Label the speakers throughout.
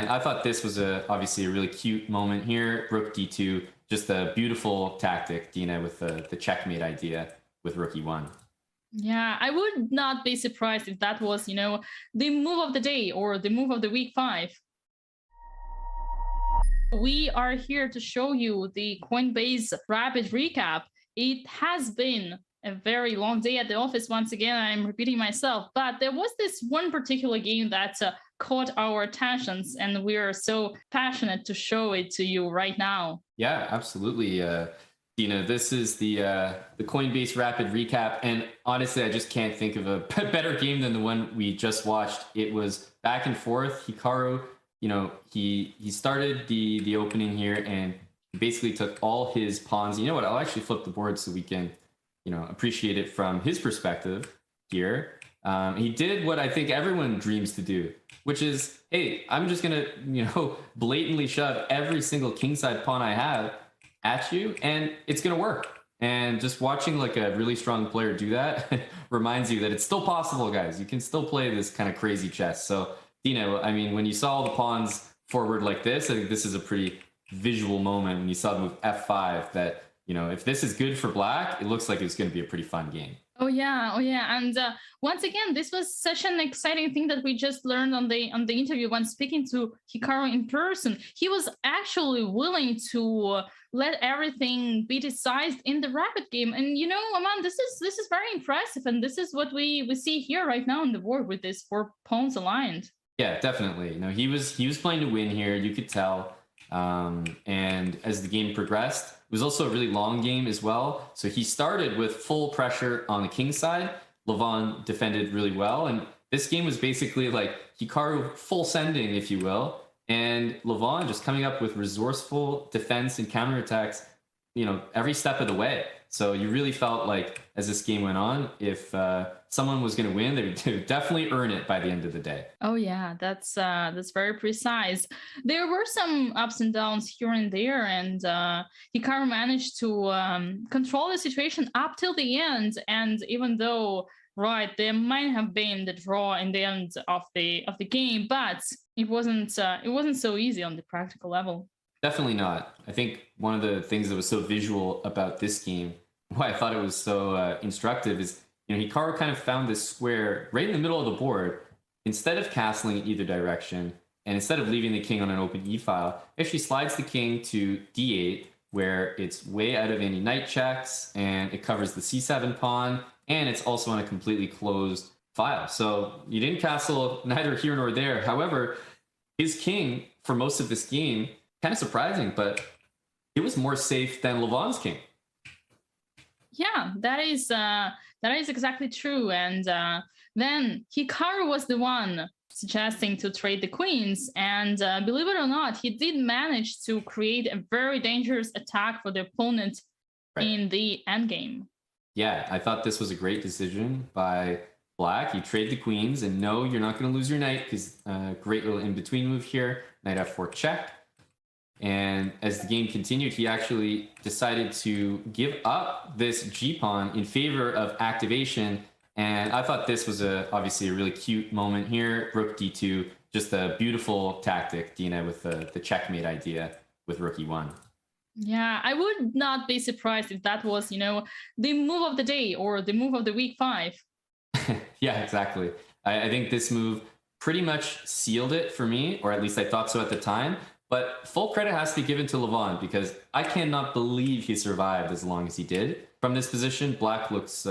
Speaker 1: And I thought this was obviously a really cute moment here. Rook d2, just a beautiful tactic, Dina, with the checkmate idea with rook e1.
Speaker 2: Yeah, I would not be surprised if that was, the move of the day or the move of the week 5. We are here to show you the Coinbase rapid recap. It has been a very long day at the office. Once again, I'm repeating myself, but there was this one particular game that caught our attentions, and we are so passionate to show it to you right now.
Speaker 1: Yeah, absolutely. Dina, this is the Coinbase rapid recap, and honestly, I just can't think of a better game than the one we just watched. It was back and forth. Hikaru, he started the opening here and basically took all his pawns. You know what? I'll actually flip the board so we can, appreciate it from his perspective here. He did what I think everyone dreams to do, which is, hey, I'm just gonna, blatantly shove every single kingside pawn I have at you, and it's gonna work. And just watching like a really strong player do that reminds you that it's still possible, guys. You can still play this kind of crazy chess. So, Dina, I mean, when you saw all the pawns forward like this, I think this is a pretty visual moment when you saw the move f5 that, if this is good for black, it looks like it's going to be a pretty fun game.
Speaker 2: Oh yeah. And once again, this was such an exciting thing that we just learned on the interview when speaking to Hikaru in person. He was actually willing to let everything be decided in the rapid game. And Aman, this is very impressive, and this is what we see here right now on the board with these 4 pawns aligned.
Speaker 1: Yeah, definitely. He was playing to win here. You could tell. And as the game progressed, it was also a really long game as well. So he started with full pressure on the king side. Levon defended really well. And this game was basically like Hikaru full sending, if you will. And Levon just coming up with resourceful defense and counterattacks, every step of the way. So you really felt like as this game went on, if someone was going to win, they would definitely earn it by the end of the day.
Speaker 2: Oh yeah, that's very precise. There were some ups and downs here and there, and Hikaru managed to control the situation up till the end. And even though, right, there might have been the draw in the end of the game, but it wasn't so easy on the practical level.
Speaker 1: Definitely not. I think one of the things that was so visual about this game, why I thought it was so instructive, is Hikaru kind of found this square right in the middle of the board. Instead of castling in either direction, and instead of leaving the king on an open e file, actually slides the king to d8, where it's way out of any knight checks, and it covers the c7 pawn, and it's also on a completely closed file. So you didn't castle neither here nor there. However, his king for most of this game, kind of surprising, but it was more safe than Levon's king.
Speaker 2: Yeah, that is exactly true. And then Hikaru was the one suggesting to trade the queens. And believe it or not, he did manage to create a very dangerous attack for the opponent in the endgame.
Speaker 1: Yeah, I thought this was a great decision by black. You trade the queens, and no, you're not going to lose your knight, because great little in-between move here. Knight f4 check. And as the game continued, he actually decided to give up this g-pawn in favor of activation. And I thought this was obviously a really cute moment here. Rook d2, just a beautiful tactic, Dina, with the checkmate idea with rook e1.
Speaker 2: Yeah, I would not be surprised if that was, the move of the day or the move of the week 5.
Speaker 1: Yeah, exactly. I think this move pretty much sealed it for me, or at least I thought so at the time. But full credit has to be given to Levon, because I cannot believe he survived as long as he did. From this position, black looks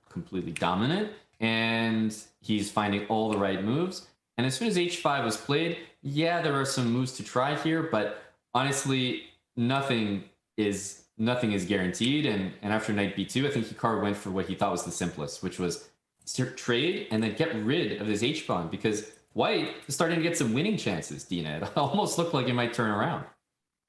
Speaker 1: completely dominant, and he's finding all the right moves. And as soon as h5 was played, yeah, there are some moves to try here, but honestly, nothing is guaranteed. And after knight b2, I think Hikaru went for what he thought was the simplest, which was trade and then get rid of his h-pawn, because white is starting to get some winning chances, Dina. It almost looked like it might turn around.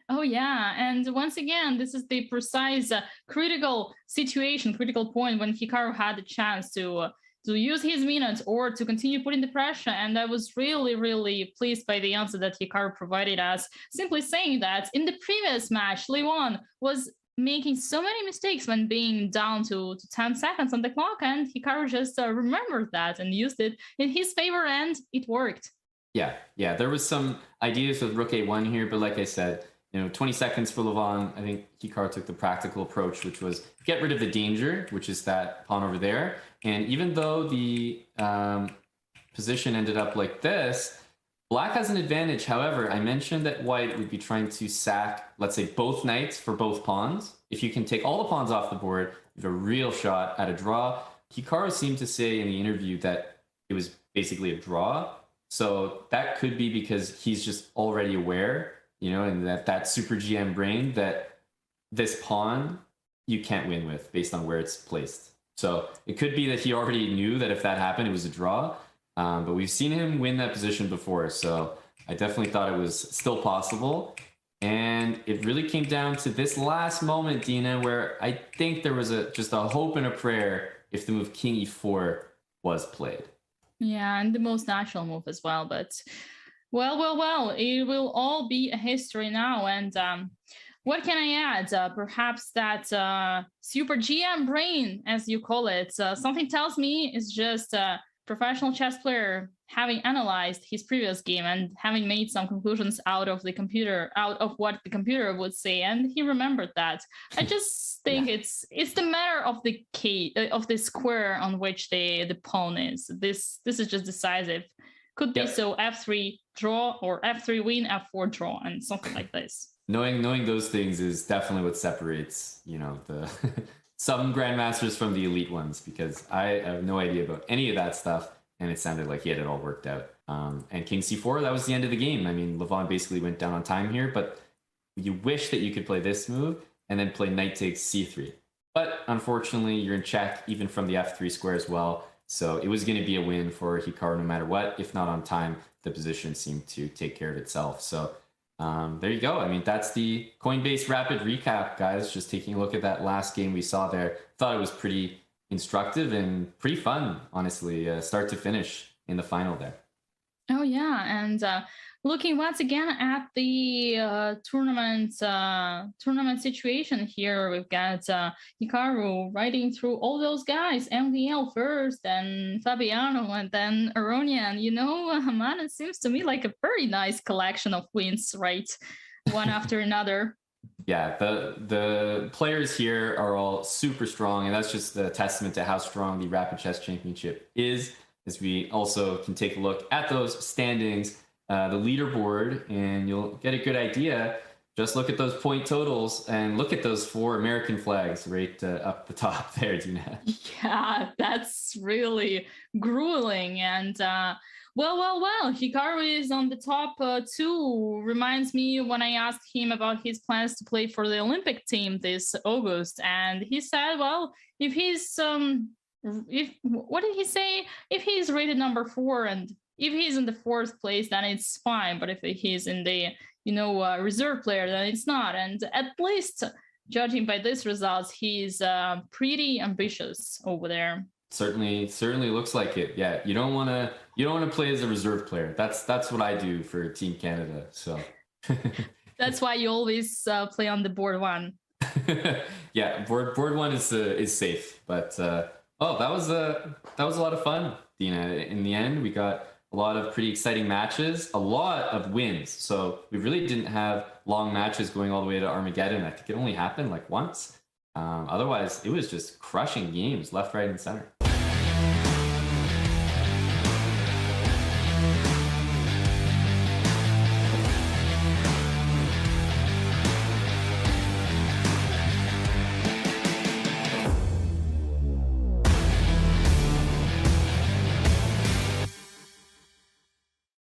Speaker 2: Oh, yeah. And once again, this is the precise critical situation, critical point when Hikaru had the chance to use his minutes or to continue putting the pressure. And I was really, really pleased by the answer that Hikaru provided us, simply saying that in the previous match, Levon was making so many mistakes when being down to 10 seconds on the clock, and Hikaru just remembered that and used it in his favor, and it worked.
Speaker 1: Yeah. There was some ideas with Rook A1 here, but like I said, 20 seconds for Levon. I think Hikaru took the practical approach, which was get rid of the danger, which is that pawn over there. And even though the position ended up like this, Black has an advantage. However, I mentioned that White would be trying to sack, let's say, both knights for both pawns. If you can take all the pawns off the board, you have a real shot at a draw. Hikaru seemed to say in the interview that it was basically a draw. So that could be because he's just already aware, and that super GM brain that this pawn you can't win with based on where it's placed. So it could be that he already knew that if that happened, it was a draw. But we've seen him win that position before. So I definitely thought it was still possible. And it really came down to this last moment, Dina, where I think there was just a hope and a prayer if the move King E4 was played.
Speaker 2: Yeah, and the most natural move as well. But well, it will all be a history now. And what can I add? Perhaps that super GM brain, as you call it, something tells me it's just a professional chess player having analyzed his previous game and having made some conclusions out of what the computer would say, and he remembered that. I just think it's the matter of the key of the square on which the pawn is. This is just decisive. Could be so F3 draw or F3 win, F4 draw, and something like this.
Speaker 1: Knowing those things is definitely what separates, the some grandmasters from the elite ones, because I have no idea about any of that stuff, and it sounded like he had it all worked out. And King C4, that was the end of the game. I mean, Levon basically went down on time here, but you wish that you could play this move and then play knight takes C3. But unfortunately, you're in check even from the F3 square as well. So it was going to be a win for Hikaru no matter what. If not on time, the position seemed to take care of itself. So there you go. I mean, that's the Coinbase rapid recap, guys. Just taking a look at that last game we saw there. Thought it was pretty instructive and pretty fun, honestly, start to finish in the final there.
Speaker 2: Oh yeah, and looking once again at the tournament situation here, we've got Hikaru riding through all those guys, MVL first, then Fabiano, and then Aronian. Aman, it seems to me like a very nice collection of wins, right? One after another.
Speaker 1: Yeah, the players here are all super strong, and that's just a testament to how strong the Rapid Chess Championship is. As we also can take a look at those standings, the leaderboard, and you'll get a good idea. Just look at those point totals and look at those 4 American flags right up the top there, Dina.
Speaker 2: Yeah, that's really grueling. And well, Hikaru is on the top 2. Reminds me when I asked him about his plans to play for the Olympic team this August, and he said, well, if he's what did he say? If he's rated number 4 and if he's in the 4th place, then it's fine. But if he's in the reserve player, then it's not. And at least judging by this results, he's pretty ambitious over there.
Speaker 1: Certainly looks like it. Yeah, you don't want to play as a reserve player. That's what I do for Team Canada. So
Speaker 2: that's why you always play on the board 1.
Speaker 1: Yeah, board 1 is safe, but. That was a lot of fun, Dina. In the end, we got a lot of pretty exciting matches, a lot of wins. So we really didn't have long matches going all the way to Armageddon. I think it only happened like once. Otherwise, it was just crushing games left, right, and center.